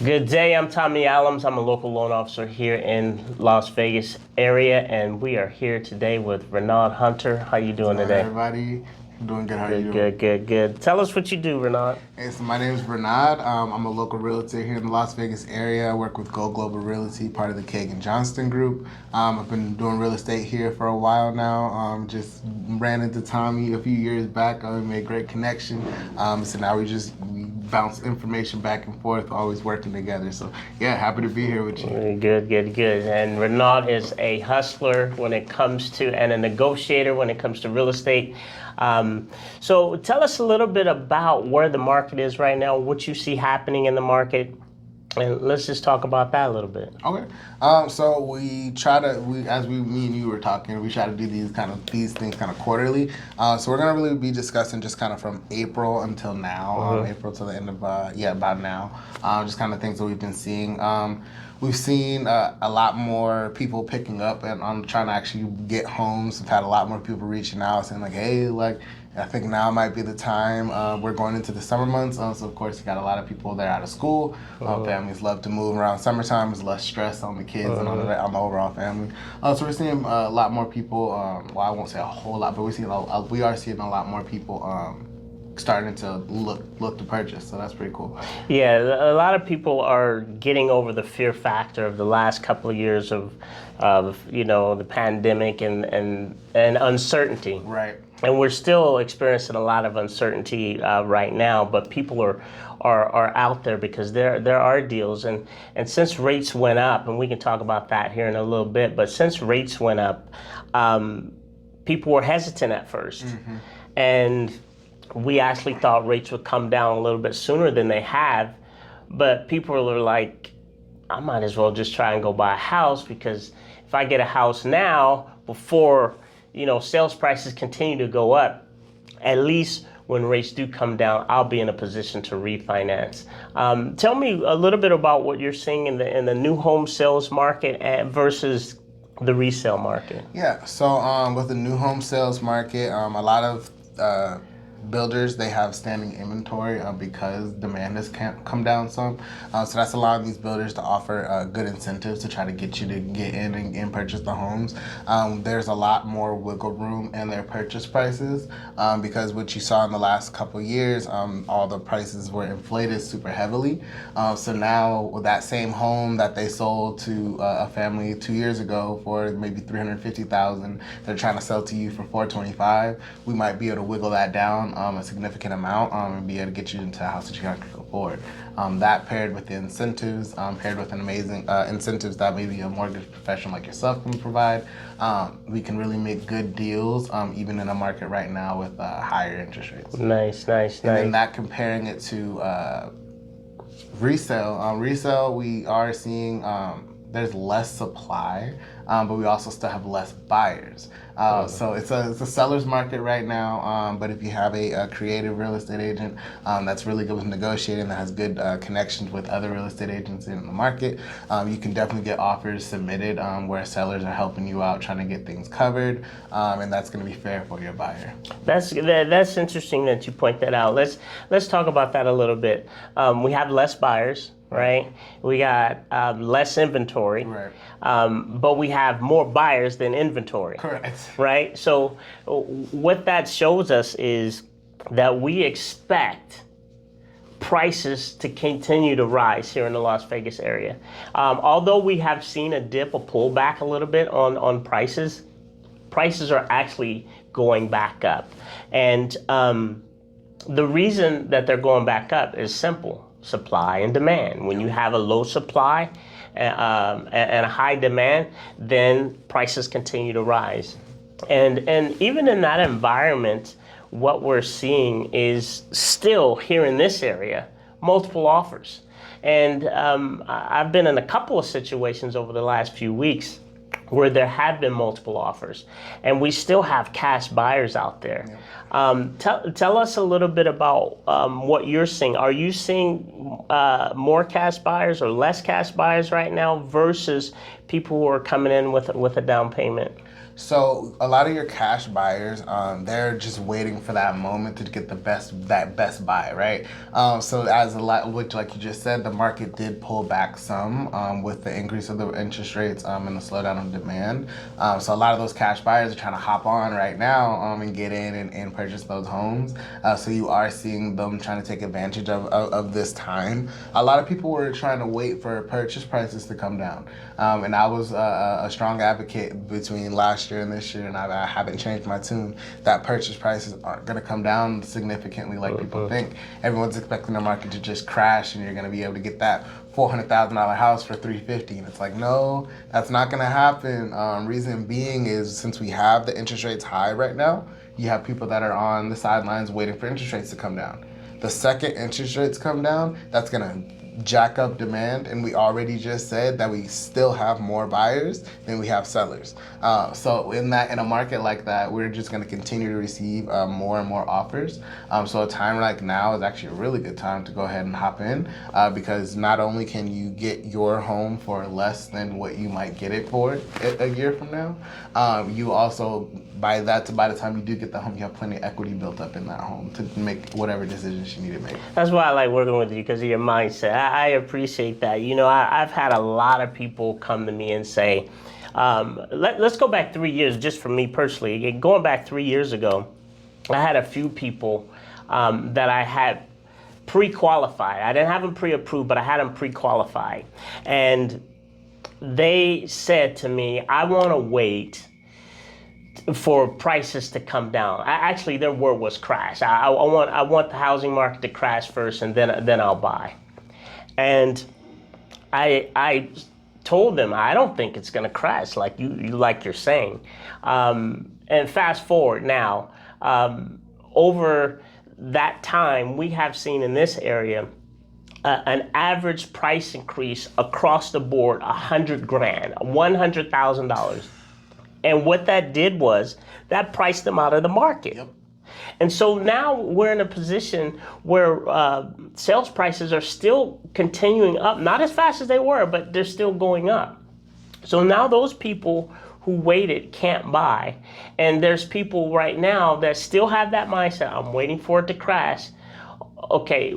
Good day. I'm Tommy Allums. I'm a local loan officer here in Las Vegas area, and we are here today with Renaud Hunter. How you doing Hi, today? everybody. I'm doing good. How are you Good, doing? good, good, good. Tell us what you do, Renaud. Hey, so my name is Bernard. I'm a local realtor here in the Las Vegas area. I work with Go Global Realty, part of the Kagan Johnston Group. I've been doing real estate here for a while now. Just ran into Tommy a few years back. We made great connection. So now we bounce information back and forth, always working together. So yeah, happy to be here with you. Good, good, good. And Renaud is a hustler when it comes to, and a negotiator when it comes to real estate. So tell us a little bit about where the market is right now, what you see happening in the market, and let's just talk about that a little bit. Okay. So me and you were talking, we try to do these things kind of quarterly. So we're gonna really be discussing just kind of from April until now, April to the end of about now, just kind of things that we've been seeing. We've seen a lot more people picking up and on trying to actually get homes. We've had a lot more people reaching out saying like, hey, like I think now might be the time. We're going into the summer months, so of course you got a lot of people that are out of school. Families love to move around summertime. There's less stress on the kids and on the overall family. So we're seeing a lot more people. Well, I won't say a whole lot, but we are seeing a lot more people starting to look to purchase. So that's pretty cool. Yeah, a lot of people are getting over the fear factor of the last couple of years of the pandemic and uncertainty. Right. And we're still experiencing a lot of uncertainty right now, but people are out there because there are deals, and since rates went up, and we can talk about that here in a little bit, but since rates went up, people were hesitant at first, and we actually thought rates would come down a little bit sooner than they have, but people are like, I might as well just try and go buy a house, because if I get a house now before sales prices continue to go up, at least when rates do come down, I'll be in a position to refinance. Tell me a little bit about what you're seeing in the new home sales market versus the resale market. Yeah. So with the new home sales market, a lot of builders, they have standing inventory because demand has come down some. So that's allowing these builders to offer good incentives to try to get you to get in and purchase the homes. There's a lot more wiggle room in their purchase prices because what you saw in the last couple of years, all the prices were inflated super heavily. So now with that same home that they sold to a family 2 years ago for maybe $350,000, they're trying to sell to you for $425,000. We might be able to wiggle that down a significant amount and be able to get you into a house that you can afford. That paired with the incentives, paired with an amazing incentives that maybe a mortgage professional like yourself can provide, we can really make good deals even in a market right now with higher interest rates. Nice. And then that comparing it to resale, we are seeing there's less supply, but we also still have less buyers. So it's a seller's market right now, but if you have a creative real estate agent that's really good with negotiating, that has good connections with other real estate agents in the market, you can definitely get offers submitted where sellers are helping you out trying to get things covered, and that's going to be fair for your buyer. That's interesting that you point that out. Let's talk about that a little bit. We have less buyers, right? We got less inventory, Right. But we have more buyers than inventory. Correct. Right? So what that shows us is that we expect prices to continue to rise here in the Las Vegas area. Although we have seen a pullback a little bit on prices are actually going back up. And the reason that they're going back up is simple: supply and demand. When you have a low supply and a high demand, then prices continue to rise. And even in that environment, what we're seeing is still here in this area, multiple offers. And I've been in a couple of situations over the last few weeks where there have been multiple offers, and we still have cash buyers out there. Yeah. Tell us a little bit about what you're seeing. Are you seeing more cash buyers or less cash buyers right now versus people who are coming in with a down payment? So a lot of your cash buyers, they're just waiting for that moment to get that best buy, right? So as a lot, which like you just said, the market did pull back some with the increase of the interest rates and the slowdown of demand. So a lot of those cash buyers are trying to hop on right now and get in and purchase those homes. So you are seeing them trying to take advantage of this time. A lot of people were trying to wait for purchase prices to come down, and I was a strong advocate between last year and this year, and I haven't changed my tune, that purchase prices aren't going to come down significantly like people think. Everyone's expecting the market to just crash and you're going to be able to get that $400,000 house for $350, and it's like, no, that's not going to happen. Reason being is, since we have the interest rates high right now, you have people that are on the sidelines waiting for interest rates to come down. The second interest rates come down, that's going to jack up demand, and we already just said that we still have more buyers than we have sellers. So in a market like that, we're just going to continue to receive more and more offers. So a time like now is actually a really good time to go ahead and hop in, because not only can you get your home for less than what you might get it for a year from now, you also, by the time you do get the home, you have plenty of equity built up in that home to make whatever decisions you need to make. That's why I like working with you, because of your mindset. I appreciate that. You know, I've had a lot of people come to me and say, let's go back 3 years, just for me personally. Going back 3 years ago, I had a few people that I had pre-qualified. I didn't have them pre-approved, but I had them pre-qualified. And they said to me, I want to wait for prices to come down. Actually, their word was crash. I want the housing market to crash first, and then I'll buy. And I told them, I don't think it's going to crash like you're saying. And fast forward now, over that time, we have seen in this area an average price increase across the board, $100,000, $100,000. And what that did was that priced them out of the market. Yep. And so now we're in a position where sales prices are still continuing up, not as fast as they were, but they're still going up. So now those people who waited can't buy. And there's people right now that still have that mindset, I'm waiting for it to crash. Okay,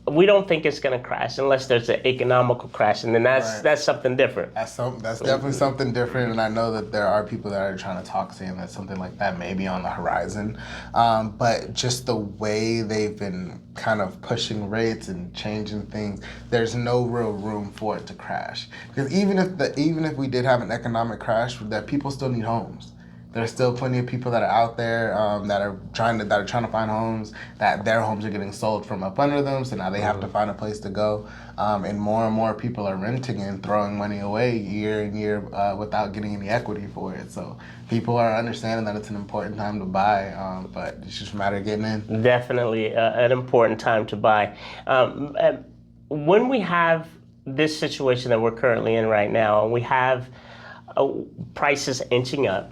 we don't think it's going to crash unless there's an economical crash, and then that's something different. That's definitely something different, and I know that there are people that are trying to talk, saying that something like that may be on the horizon. But just the way they've been kind of pushing rates and changing things, there's no real room for it to crash. Because even if we did have an economic crash, that people still need homes. There's still plenty of people that are out there that are trying to find homes, that their homes are getting sold from up under them, so now they have to find a place to go. And more people are renting and throwing money away year and year without getting any equity for it. So people are understanding that it's an important time to buy, but it's just a matter of getting in. Definitely an important time to buy. When we have this situation that we're currently in right now, and we have prices inching up,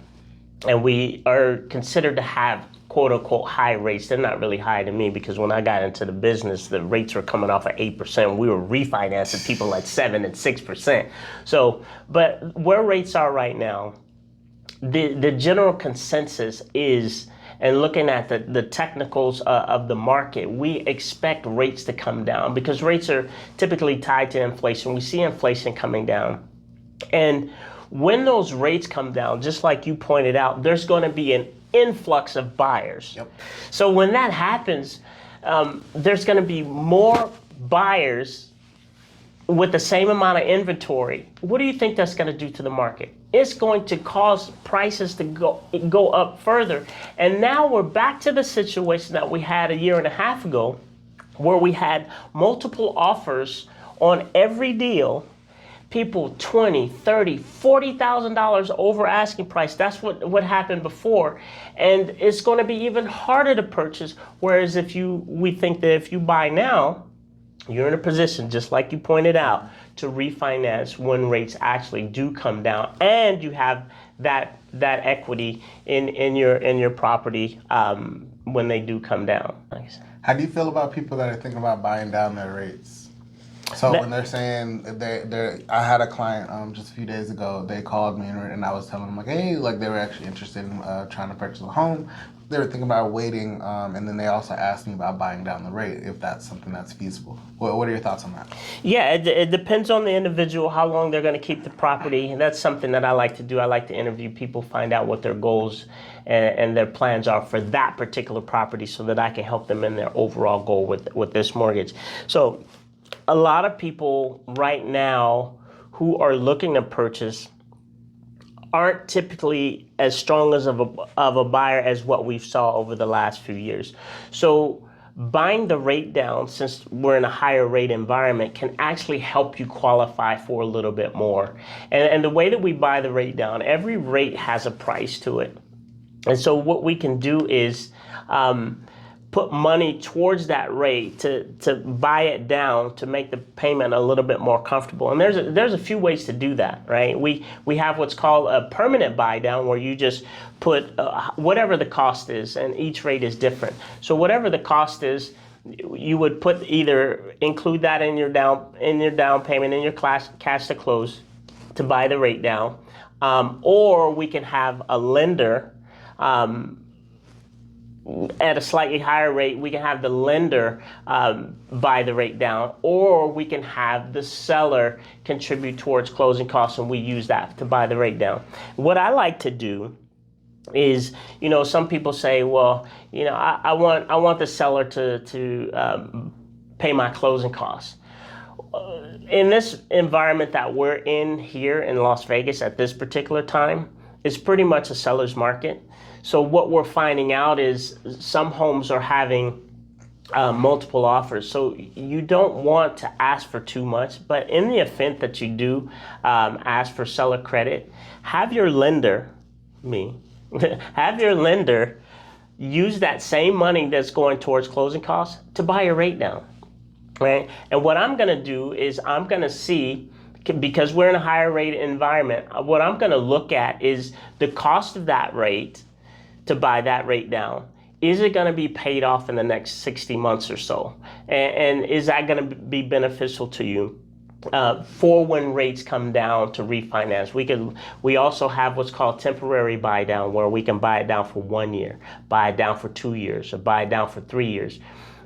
and we are considered to have quote unquote high rates. They're not really high to me, because when I got into the business, the rates were coming off at 8%. We were refinancing people at 7 and 6%. So, but where rates are right now, the general consensus is, and looking at the technicals of the market, we expect rates to come down, because rates are typically tied to inflation. We see inflation coming down. And when those rates come down, just like you pointed out, there's going to be an influx of buyers. Yep. So when that happens, there's going to be more buyers with the same amount of inventory. What do you think that's going to do to the market? It's going to cause prices to go up further. And now we're back to the situation that we had a year and a half ago, where we had multiple offers on every deal. People $20,000, $30,000, $40,000 over asking price. That's what happened before, and it's going to be even harder to purchase. Whereas we think that if you buy now, you're in a position, just like you pointed out, to refinance when rates actually do come down, and you have that equity in your property when they do come down. How do you feel about people that are thinking about buying down their rates? So That- when they're saying I had a client just a few days ago. They called me and I was telling them like, hey, like they were actually interested in trying to purchase a home. They were thinking about waiting, and then they also asked me about buying down the rate if that's something that's feasible. What are your thoughts on that? Yeah, it depends on the individual, how long they're going to keep the property. And that's something that I like to do. I like to interview people, find out what their goals and their plans are for that particular property so that I can help them in their overall goal with this mortgage. So a lot of people right now who are looking to purchase aren't typically as strong as of a buyer as what we've saw over the last few years. So buying the rate down, since we're in a higher rate environment, can actually help you qualify for a little bit more. And the way that we buy the rate down, every rate has a price to it. And so what we can do is put money towards that rate to buy it down to make the payment a little bit more comfortable. And there's a few ways to do that, right? We have what's called a permanent buy down, where you just put whatever the cost is, and each rate is different. So whatever the cost is, you would put either include that in your down payment, in your cash to close, to buy the rate down, or we can have a lender. At a slightly higher rate, we can have the lender buy the rate down, or we can have the seller contribute towards closing costs, and we use that to buy the rate down. What I like to do is, some people say, well, I want the seller to pay my closing costs. In this environment that we're in here in Las Vegas at this particular time, it's pretty much a seller's market. So what we're finding out is some homes are having multiple offers. So you don't want to ask for too much, but in the event that you do ask for seller credit, have your lender, have your lender use that same money that's going towards closing costs to buy your rate down, right? And what I'm gonna do is I'm gonna see, because we're in a higher rate environment, what I'm gonna look at is the cost of that rate to buy that rate down. Is it going to be paid off in the next 60 months or so? And is that going to be beneficial to you for when rates come down to refinance? We also have what's called temporary buy down, where we can buy it down for 1 year, buy it down for 2 years, or buy it down for 3 years.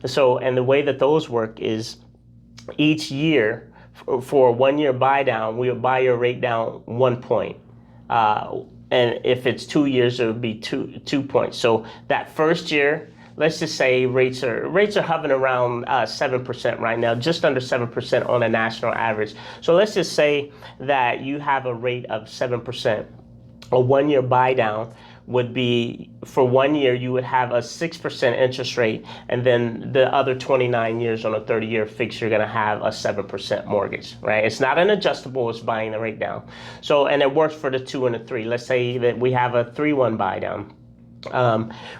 So, and the way that those work is each year for a 1 year buy down, we'll buy your rate down 1 point. And if it's 2 years, it would be two points. So that first year, let's just say rates are hovering around 7% right now, just under 7% on a national average. So let's just say that you have a rate of 7%. A 1 year buy down would be, for 1 year, you would have a 6% interest rate, and then the other 29 years on a 30-year fix, you're going to have a 7% mortgage, right? It's not an adjustable, it's buying the rate down. So, and it works for the 2 and the 3. Let's say that we have a 3-1 buy down.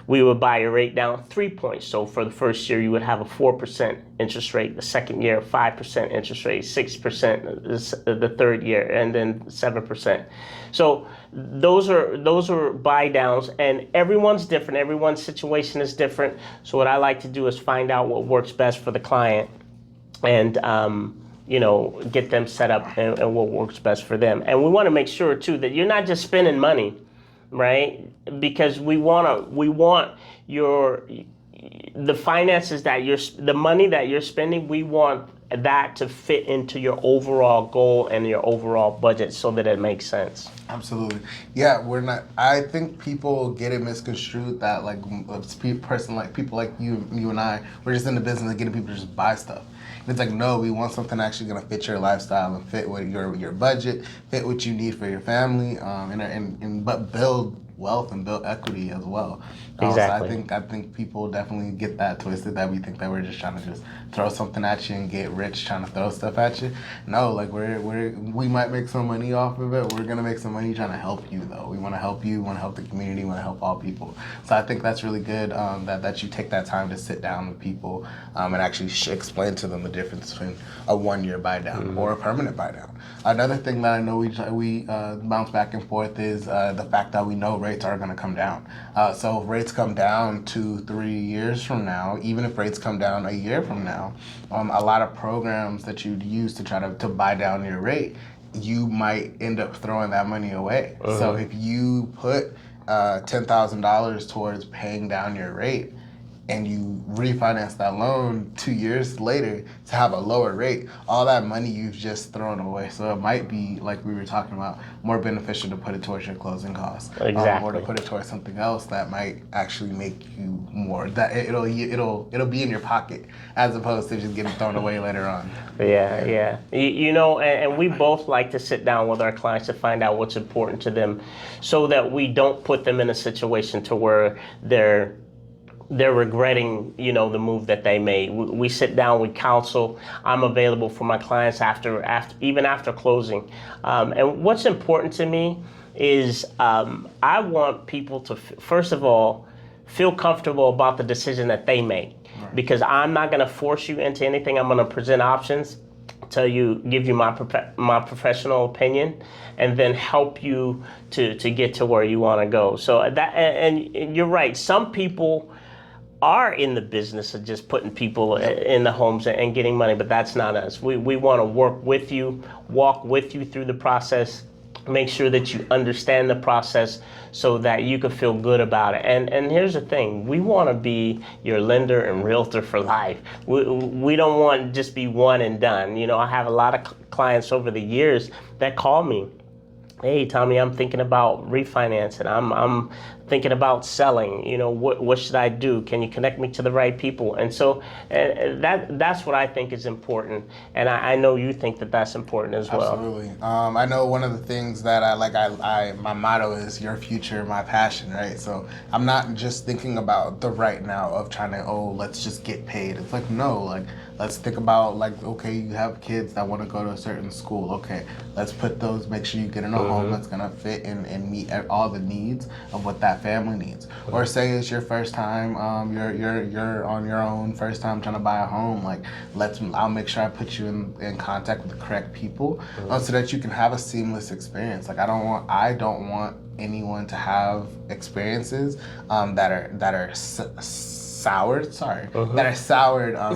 We would buy your rate down 3 points. So for the first year, you would have a 4% interest rate. The second year, 5% interest rate, 6% the third year, and then 7%. So those are buy downs, and everyone's different. Everyone's situation is different. So what I like to do is find out what works best for the client, and get them set up and what works best for them. And we want to make sure too that you're not just spending money, right? Because we want the finances the money that you're spending, we want that to fit into your overall goal and your overall budget so that it makes sense. Absolutely. Yeah, I think people get it misconstrued that like people like you and I, we're just in the business of getting people to just buy stuff. And it's like, no, we want something actually going to fit your lifestyle and fit with your budget, fit what you need for your family, but build wealth and build equity as well. Exactly. So I think people definitely get that twisted, that we think that we're just trying to just throw something at you and get rich trying to throw stuff at you. No, like we might make some money off of it. We're gonna make some money trying to help you though. We want to help you, want to help the community, want to help all people. So I think that's really good that you take that time to sit down with people and actually explain to them the difference between a 1 year buy down or a permanent buy down. Another thing that I know we bounce back and forth is the fact that we know rates rates are going to come down. So if rates come down 2-3 years from now, even if rates come down a year from now, a lot of programs that you'd use to try to buy down your rate, you might end up throwing that money away. So if you put $10,000 towards paying down your rate, and you refinance that loan 2 years later to have a lower rate, all that money you've just thrown away. So it might be, like we were talking about, more beneficial to put it towards your closing costs, Exactly. or to put it towards something else that might actually make you more. That it'll be in your pocket as opposed to just getting thrown away later on. Yeah. You know, and we both like to sit down with our clients to find out what's important to them, so that we don't put them in a situation to where they're regretting, you know, the move that they made. We sit down, we counsel. I'm available for my clients even after closing. And what's important to me is I want people to, first of all, feel comfortable about the decision that they make. Right. Because I'm not going to force you into anything. I'm going to present options, give you my professional opinion, and then help you to get to where you want to go. So that, and you're right. Some people are in the business of just putting people in the homes and getting money, but that's not us. We want to work with you, walk with you through the process, make sure that you understand the process so that you can feel good about it. And here's the thing, we want to be your lender and realtor for life. We don't want to just be one and done. You know, I have a lot of clients over the years that call me, hey, Tommy, I'm thinking about refinancing. I'm thinking about selling. You know, what should I do? Can you connect me to the right people? And so that's what I think is important. And I know you think that that's important as well. Absolutely. I know one of the things that my motto is your future, my passion, right? So I'm not just thinking about the right now of trying to, let's just get paid. It's like, no, like, let's think about, like, okay, you have kids that want to go to a certain school. Okay, let's make sure you get in a home that's going to fit and meet all the needs of what that family needs. Or say it's your first time, you're on your own, first time trying to buy a home. Like, I'll make sure I put you in contact with the correct people so that you can have a seamless experience. Like, I don't want anyone to have experiences that are soured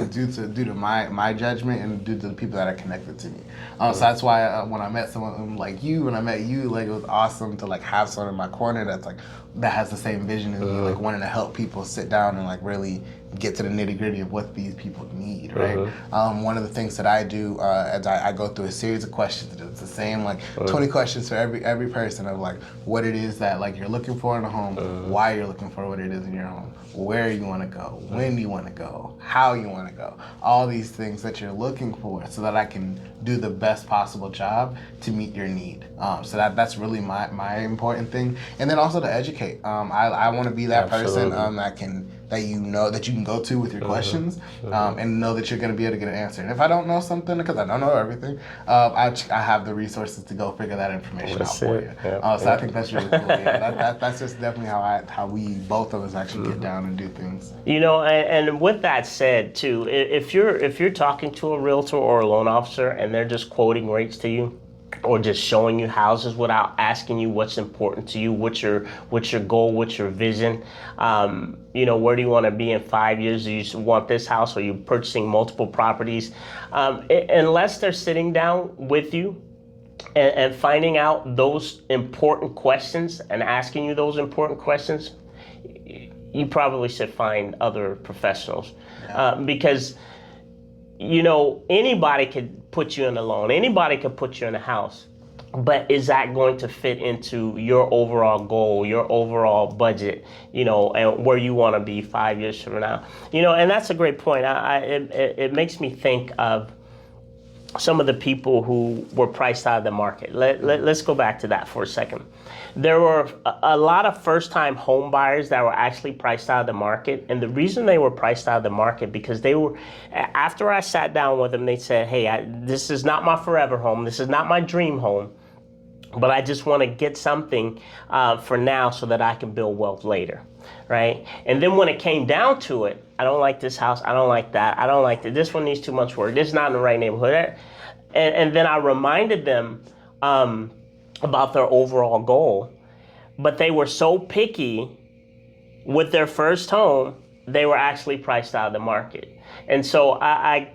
due to my judgment and due to the people that are connected to me. So that's why when I met someone like you, like, it was awesome to, like, have someone in my corner that has the same vision as me, like, wanting to help people sit down and, like, really get to the nitty-gritty of what these people need, right? One of the things that I do as I go through a series of questions, it's the same, like, 20 questions for every person of, like, what it is that, like, you're looking for in a home, why you're looking for what it is in your home, where you want to go, when you want to go, how you want to go, all these things that you're looking for, so that I can do the best possible job to meet your need. So that's really my important thing. And then also to educate. I want to be that person that you can go to with your questions, and know that you're going to be able to get an answer. And if I don't know something, because I don't know everything, I have the resources to go figure that information out for you. So I think that's really cool. Yeah, that's just definitely how we both of us actually get down and do things. You know, and with that said too, if you're talking to a realtor or a loan officer and they're just quoting rates to you, or just showing you houses without asking you what's important to you, what's your goal, what's your vision, you know, where do you want to be in 5 years? Do you want this house, or are you purchasing multiple properties? Unless they're sitting down with you and finding out those important questions and asking you those important questions, you probably should find other professionals. Because, you know, anybody could put you in a loan, anybody could put you in a house, but is that going to fit into your overall goal, your overall budget, you know, and where you want to be 5 years from now? You know, and that's a great point. It makes me think of some of the people who were priced out of the market. Let's go back to that for a second. There were a lot of first-time home buyers that were actually priced out of the market. And the reason they were priced out of the market, because after I sat down with them, they said, hey, this is not my forever home. This is not my dream home. But I just want to get something for now so that I can build wealth later, right? And then when it came down to it, I don't like this house, I don't like that, I don't like that, this one needs too much work, this is not in the right neighborhood. And then I reminded them about their overall goal. but they were so picky with their first home, they were actually priced out of the market. And so I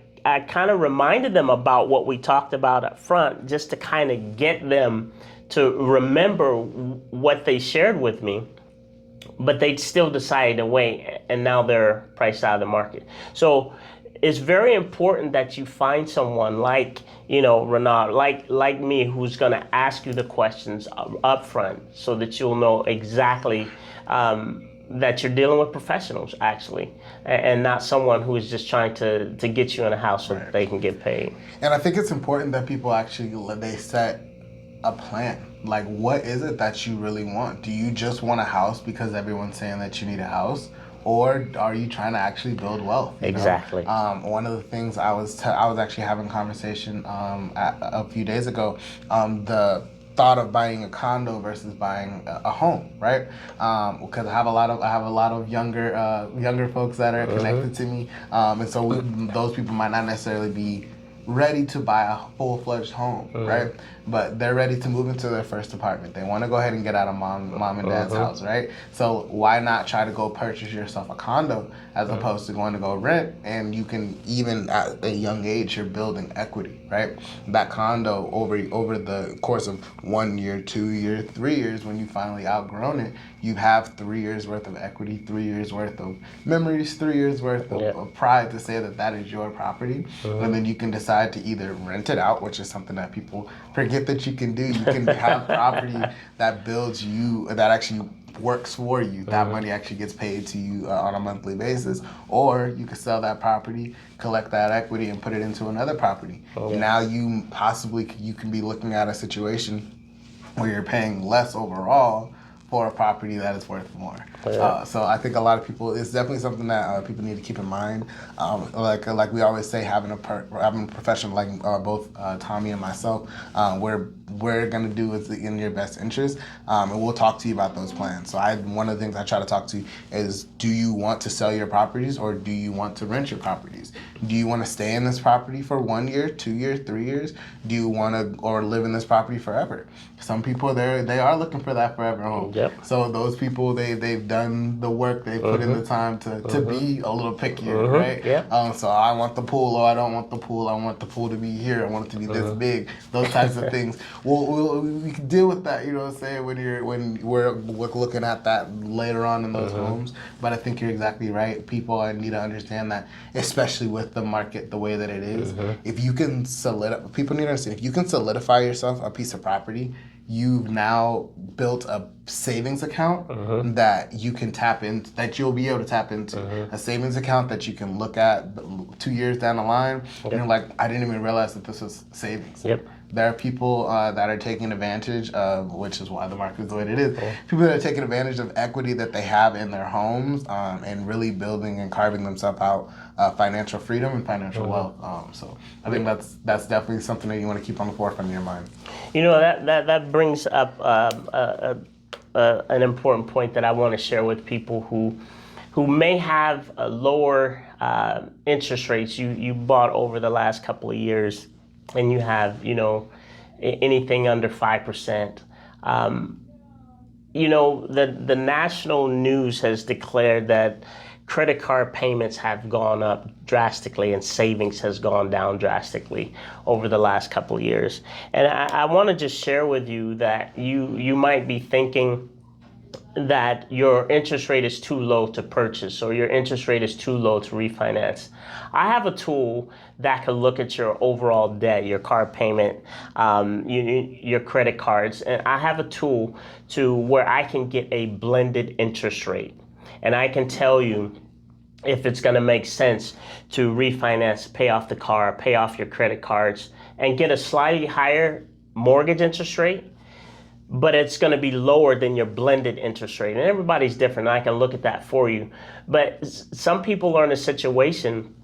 kind of reminded them about what we talked about up front, just to kind of get them to remember what they shared with me, but they still decided to wait, and now they're priced out of the market. So it's very important that you find someone like, Renard, like me, who's going to ask you the questions up front, so that you'll know exactly that you're dealing with professionals, actually, and not someone who is just trying to get you in a house so that they can get paid. And I think it's important that people actually, they set a plan. Like, what is it that you really want? Do you just want a house because everyone's saying that you need a house? Or are you trying to actually build wealth? Exactly. One of the things I was actually having a conversation a few days ago, the thought of buying a condo versus buying a home, right? Because I have a lot of younger folks that are connected to me, and so those people might not necessarily be ready to buy a full-fledged home, right? But they're ready to move into their first apartment. They want to go ahead and get out of mom and dad's house, right? So why not try to go purchase yourself a condo as opposed to going to go rent? And you can, even at a young age, you're building equity, right? That condo over the course of 1 year, 2 years, 3 years, when you finally outgrown it, you have 3 years worth of equity, 3 years worth of memories, 3 years worth of pride to say that that is your property. And then you can decide to either rent it out, which is something that people forget that you can do. You can have property that builds you, that actually works for you. That money actually gets paid to you on a monthly basis. Or you can sell that property, collect that equity, and put it into another property. Now you can be looking at a situation where you're paying less overall for a property that is worth more. So I think a lot of people, it's definitely something that people need to keep in mind. Like we always say, having a professional like both Tommy and myself, we're gonna do what's in your best interest, and we'll talk to you about those plans. So one of the things I try to talk to is, do you want to sell your properties, or do you want to rent your properties? Do you want to stay in this property for 1 year, 2 years, 3 years? Do you want to, or live in this property forever? Some people, they are looking for that forever home. Yep. So those people, they've done the work, they put in the time to be a little pickier, right? Yeah. So I want the pool, or I don't want the pool. I want the pool to be here. I want it to be this big. Those types of things. We can deal with that, you know what I'm saying, when we're looking at that later on in those homes. But I think you're exactly right. People need to understand that, especially with the market the way that it is. If you can people need to understand, if you can solidify yourself a piece of property, you've now built a savings account that you can tap into, that you'll be able to tap into. A savings account that you can look at 2 years down the line, and you're like, I didn't even realize that this was savings. There are people that are taking advantage of, which is why the market is the way it is, people that are taking advantage of equity that they have in their homes, and really building and carving themselves out financial freedom and financial wealth. So I think that's definitely something that you want to keep on the forefront of your mind. You know, that brings up an important point that I want to share with people who may have a lower interest rates you bought over the last couple of years, and you have, anything under 5%. The national news has declared that credit card payments have gone up drastically and savings has gone down drastically over the last couple of years. And I want to just share with you that you might be thinking that your interest rate is too low to purchase, or your interest rate is too low to refinance. I have a tool that can look at your overall debt, your card payment, your credit cards, and I have a tool to where I can get a blended interest rate. And I can tell you if it's going to make sense to refinance, pay off the car, pay off your credit cards, and get a slightly higher mortgage interest rate, but it's going to be lower than your blended interest rate. And everybody's different. I can look at that for you. But some people are in a situation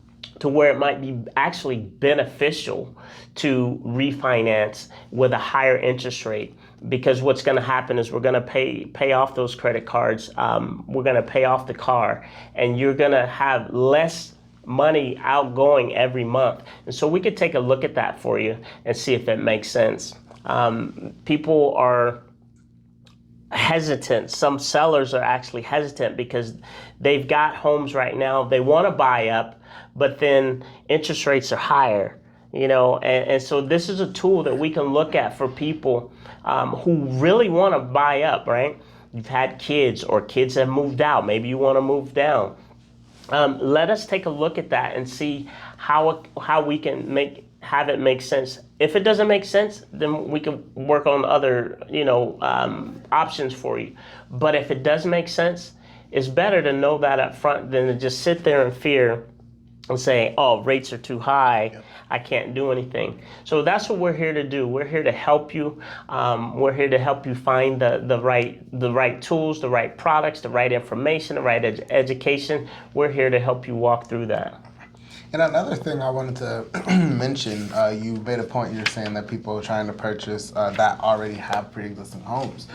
to where it might be actually beneficial to refinance with a higher interest rate, because what's going to happen is we're going to pay off those credit cards. We're going to pay off the car, and you're going to have less money outgoing every month. And so we could take a look at that for you and see if it makes sense. People hesitant. Some sellers are actually hesitant because they've got homes right now they want to buy up, but then interest rates are higher. And so this is a tool that we can look at for people who really want to buy up, right? You've had kids or kids have moved out. Maybe you want to move down. Let us take a look at that and see how we can have it make sense. If it doesn't make sense, then we can work on other options for you. But if it does make sense, it's better to know that up front than to just sit there in fear and say, "Oh, rates are too high. Yep. I can't do anything." So that's what we're here to do. We're here to help you. We're here to help you find the right tools, the right products, the right information, the right education. We're here to help you walk through that. And another thing I wanted to mention, you made a point. You're saying that people are trying to purchase that already have pre-existing homes.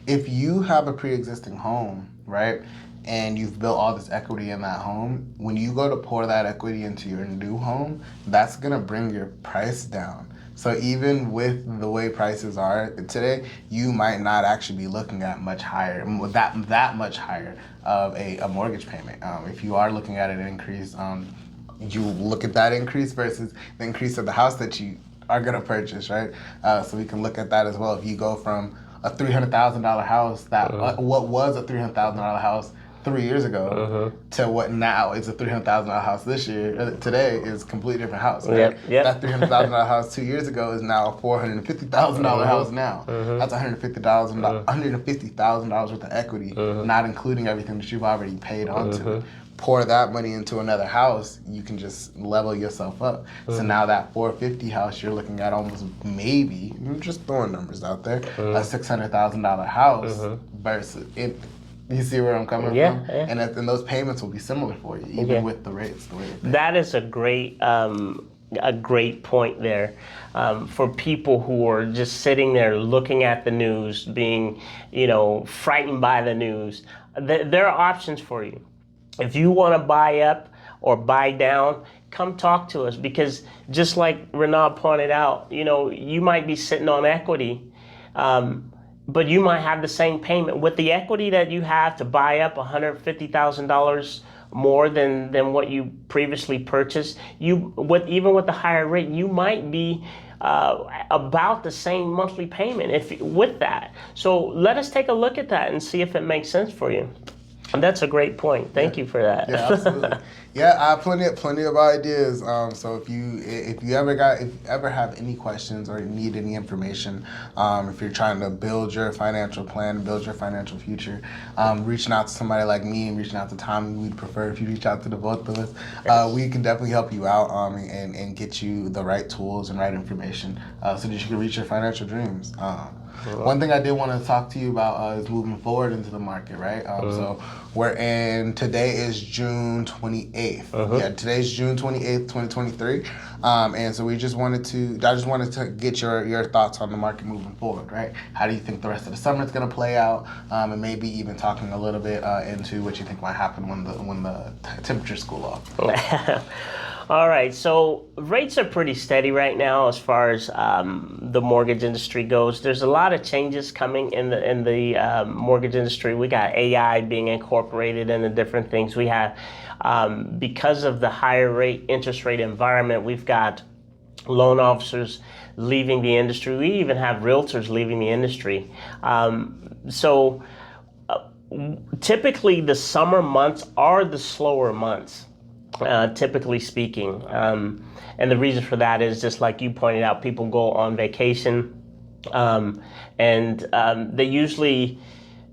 If you have a pre-existing home, right, and you've built all this equity in that home, when you go to pour that equity into your new home, that's going to bring your price down. So even with the way prices are today, you might not actually be looking at much higher, that much higher of a mortgage payment. If you are looking at an increase, you look at that increase versus the increase of the house that you are going to purchase, right? So we can look at that as well. If you go from a $300,000 house that what was a $300,000 house 3 years ago to what now is a $300,000 house this year, today is a completely different house, right? Yep. That $300,000 house 2 years ago is now a $450,000 house now. That's $150,000 worth of equity, not including everything that you've already paid onto it. Pour that money into another house, you can just level yourself up. So now that $450 house, you're looking at almost maybe, I'm just throwing numbers out there, a $600,000 house versus it. You see where I'm coming from? Yeah. And those payments will be similar for you, even with the rates. That is a great point there for people who are just sitting there looking at the news, being, frightened by the news. There are options for you. If you want to buy up or buy down, come talk to us, because just like Renaud pointed out, you might be sitting on equity, but you might have the same payment with the equity that you have to buy up $150,000 more than what you previously purchased. Even with the higher rate, you might be about the same monthly payment with that. So let us take a look at that and see if it makes sense for you. That's a great point. Thank you for that. Yeah, absolutely. Yeah, I have plenty of ideas. So if you ever have any questions or need any information, if you're trying to build your financial plan, build your financial future, reaching out to somebody like me and reaching out to Tommy, we'd prefer if you reach out to the both of us. We can definitely help you out and get you the right tools and right information so that you can reach your financial dreams. One thing I did want to talk to you about is moving forward into the market, right? So today is June 28th. Yeah, today's June 28th, 2023. And so I just wanted to get your thoughts on the market moving forward, right? How do you think the rest of the summer is going to play out? And maybe even talking a little bit into what you think might happen when the temperatures cool off. All right, so rates are pretty steady right now as far as the mortgage industry goes. There's a lot of changes coming in the mortgage industry. We got AI being incorporated into different things. We have, because of the higher interest rate environment, we've got loan officers leaving the industry. We even have realtors leaving the industry. Typically the summer months are the slower months. Typically speaking, and the reason for that is just like you pointed out, people go on vacation, and they usually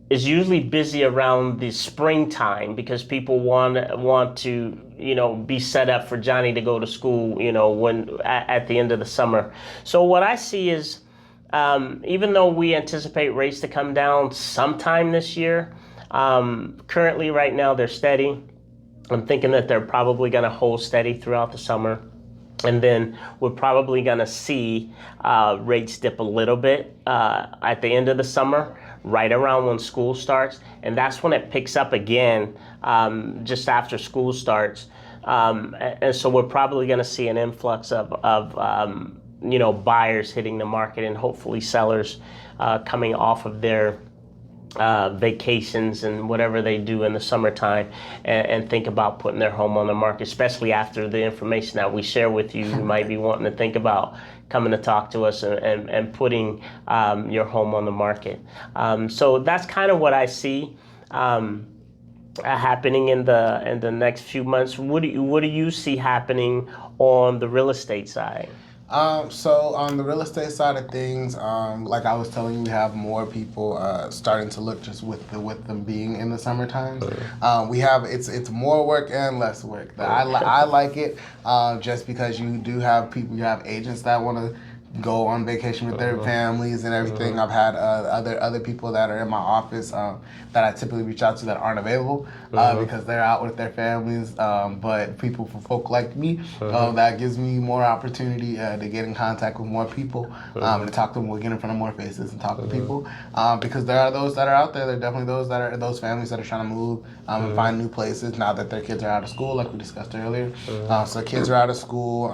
busy around the springtime because people want to be set up for Johnny to go to school when at the end of the summer. So what I see is even though we anticipate rates to come down sometime this year, currently right now they're steady. I'm thinking that they're probably going to hold steady throughout the summer. And then we're probably going to see rates dip a little bit at the end of the summer, right around when school starts. And that's when it picks up again just after school starts. And so we're probably going to see an influx of buyers hitting the market and hopefully sellers coming off of their vacations and whatever they do in the summertime, and think about putting their home on the market, especially after the information that we share with you. You might be wanting to think about coming to talk to us and putting your home on the market. So that's kind of what I see happening in the next few months. What do you see happening on the real estate side? So on the real estate side of things, like I was telling you, we have more people starting to look just with them being in the summertime. We have it's more work and less work. I like it just because you do have people, you have agents that want to go on vacation with their families and everything. I've had other people that are in my office that I typically reach out to that aren't available because they're out with their families. But people, for folk like me, that gives me more opportunity to get in contact with more people and to talk to them. We'll get in front of more faces and talk to people because there are those that are out there. There are definitely those families that are trying to move and find new places now that their kids are out of school, like we discussed earlier. So kids are out of school,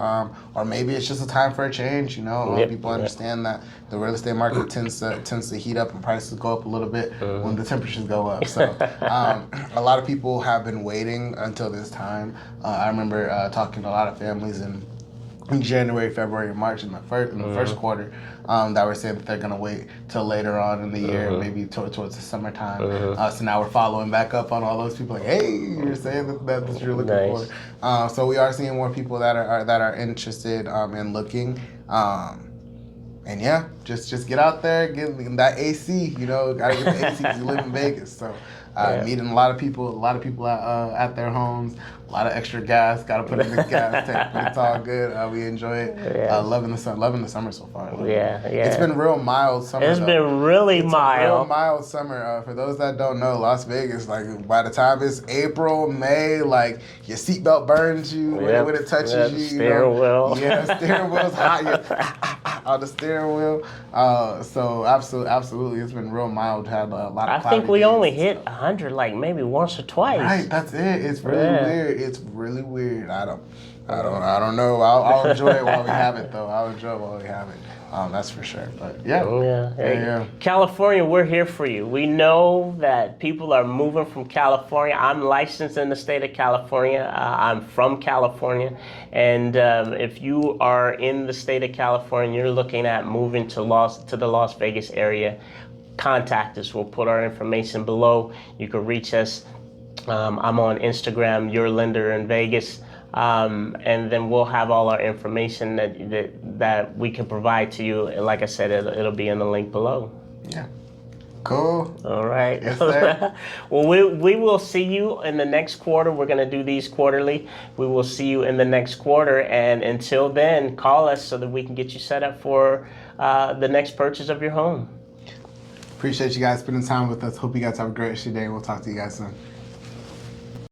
or maybe it's just a time for a change. You know, people understand that the real estate market tends to heat up and prices go up a little bit when the temperatures go up. So a lot of people have been waiting until this time. I remember talking to a lot of families in January, February, and March in the first quarter that were saying that they're gonna wait till later on in the year, maybe towards the summertime. So now we're following back up on all those people like, hey, you're saying that you're looking for. So we are seeing more people that are interested in looking. And yeah, just get out there, get that AC. You know, gotta get the AC because you live in Vegas. So meeting a lot of people at their homes. A lot of extra gas. Gotta put in the gas tank, but it's all good. We enjoy it. Loving the summer so far. It's been real mild summer. It's been really mild. A real mild summer. For those that don't know, Las Vegas, like by the time it's April, May, like your seatbelt burns you when it touches you. Steering wheel. Yeah, the steering wheel's hot. On the steering wheel. So absolutely, it's been real mild. Had a lot of. I think we only hit 100 like maybe once or twice. Right, that's it. It's really weird. It's really weird. I don't know. I'll enjoy it while we have it, though. I'll enjoy it while we have it. That's for sure. But yeah. California, we're here for you. We know that people are moving from California. I'm licensed in the state of California. I'm from California. And if you are in the state of California, you're looking at moving to the Las Vegas area, contact us. We'll put our information below. You can reach us. I'm on Instagram, Your Lender in Vegas. And then we'll have all our information that we can provide to you. And like I said, it'll be in the link below. Yeah. Cool. All right. Yes, sir. Well, we will see you in the next quarter. We're going to do these quarterly. We will see you in the next quarter. And until then, call us so that we can get you set up for the next purchase of your home. Appreciate you guys spending time with us. Hope you guys have a great rest of your day. We'll talk to you guys soon.